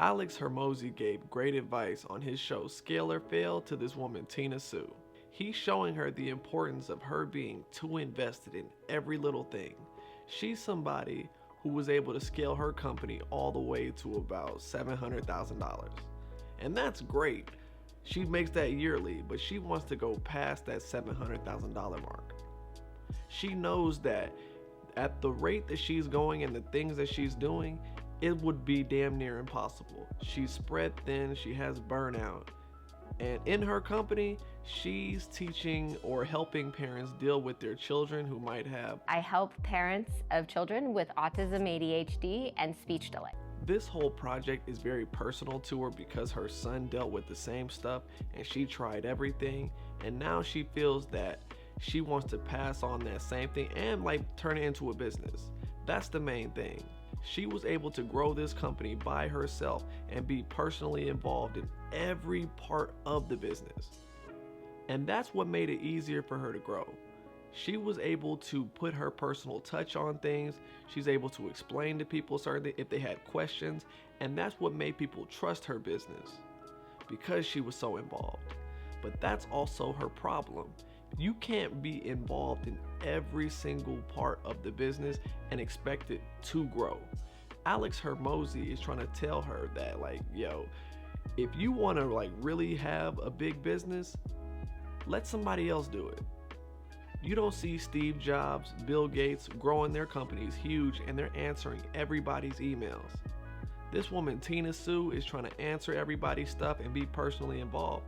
Alex Hormozi gave great advice on his show Scale or Fail to this woman, Tina Sue. He's showing her the importance of her being too invested in every little thing. She's somebody who was able to scale her company all the way to about $700,000. And that's great. She makes that yearly, but she wants to go past that $700,000 mark. She knows that at the rate that she's going and the things that she's doing, it would be damn near impossible. She's spread thin, she has burnout. And in her company, she's teaching or helping parents deal with their children who might have. I help parents of children with autism, ADHD, and speech delay. This whole project is very personal to her because her son dealt with the same stuff and she tried everything, and now she feels that she wants to pass on that same thing and turn it into a business. That's the main thing. She was able to grow this company by herself and be personally involved in every part of the business. And that's what made it easier for her to grow. She was able to put her personal touch on things. She's able to explain to people certain if they had questions, and that's what made people trust her business because she was so involved. But that's also her problem. You can't be involved in every single part of the business and expect it to grow. Alex Hormozi is trying to tell her that if you want to really have a big business, let somebody else do it. You don't see Steve Jobs, Bill Gates growing their companies huge and they're answering everybody's emails. This woman, Tina Sue, is trying to answer everybody's stuff and be personally involved.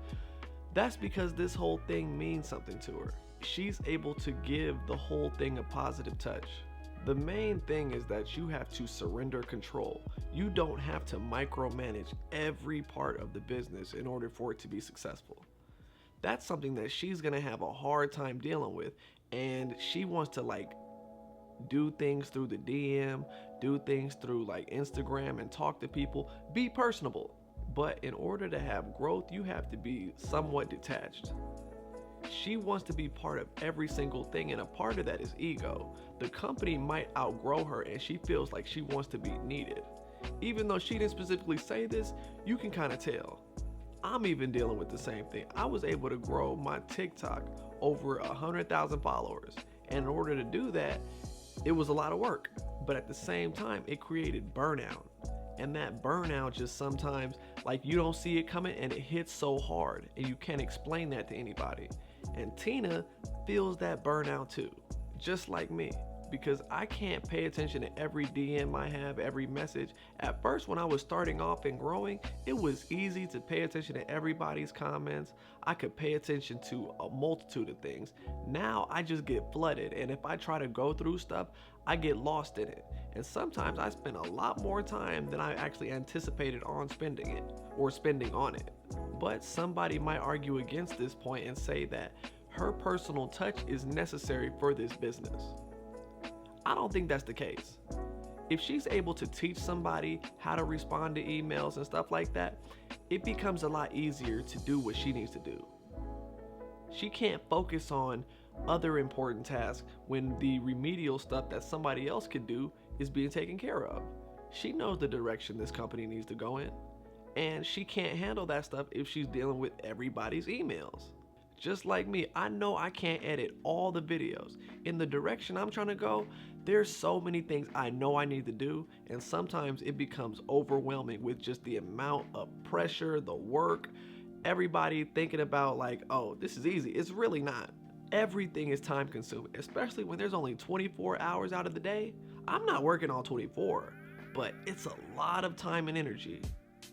That's because this whole thing means something to her. She's able to give the whole thing a positive touch. The main thing is that you have to surrender control. You don't have to micromanage every part of the business in order for it to be successful. That's something that she's gonna have a hard time dealing with, and she wants to do things through the DM, do things through Instagram and talk to people, be personable. But in order to have growth, you have to be somewhat detached. She wants to be part of every single thing, and a part of that is ego. The company might outgrow her and she feels like she wants to be needed. Even though she didn't specifically say this, you can kind of tell. I'm even dealing with the same thing. I was able to grow my TikTok over 100,000 followers. And in order to do that, it was a lot of work. But at the same time, it created burnout. And that burnout just sometimes, you don't see it coming and it hits so hard and you can't explain that to anybody. And Tina feels that burnout too, just like me, because I can't pay attention to every DM I have, every message. At first, when I was starting off and growing, it was easy to pay attention to everybody's comments. I could pay attention to a multitude of things. Now I just get flooded, and if I try to go through stuff, I get lost in it. And sometimes I spend a lot more time than I actually anticipated on spending it or spending on it. But somebody might argue against this point and say that her personal touch is necessary for this business. I don't think that's the case. If she's able to teach somebody how to respond to emails and stuff like that, it becomes a lot easier to do what she needs to do. She can't focus on other important tasks when the remedial stuff that somebody else could do is being taken care of. She knows the direction this company needs to go in, and she can't handle that stuff if she's dealing with everybody's emails. Just like me, I know I can't edit all the videos. In the direction I'm trying to go, there's so many things I know I need to do, and sometimes it becomes overwhelming with just the amount of pressure, the work, everybody thinking about oh, this is easy. It's really not. Everything is time consuming, especially when there's only 24 hours out of the day. I'm not working all 24, but it's a lot of time and energy.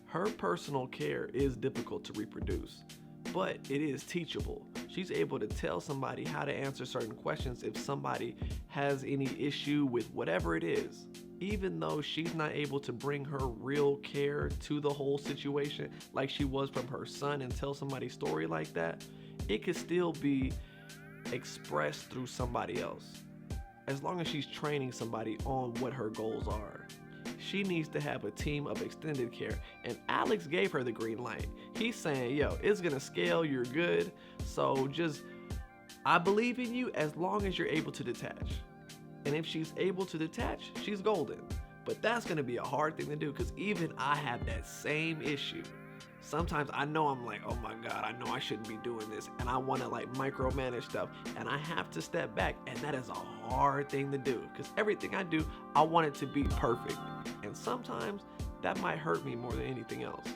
Her personal care is difficult to reproduce, but it is teachable. She's able to tell somebody how to answer certain questions if somebody has any issue with whatever it is. Even though she's not able to bring her real care to the whole situation like she was from her son and tell somebody's story like that, it could still be expressed through somebody else, as long as she's training somebody on what her goals are. She needs to have a team of extended care, and Alex gave her the green light. He's saying, yo, it's gonna scale, you're good, so I believe in you as long as you're able to detach. And if she's able to detach, she's golden. But that's going to be a hard thing to do because even I have that same issue. Sometimes I know I'm like, oh my God, I know I shouldn't be doing this. And I want to like micromanage stuff. And I have to step back. And that is a hard thing to do because everything I do, I want it to be perfect. And sometimes that might hurt me more than anything else.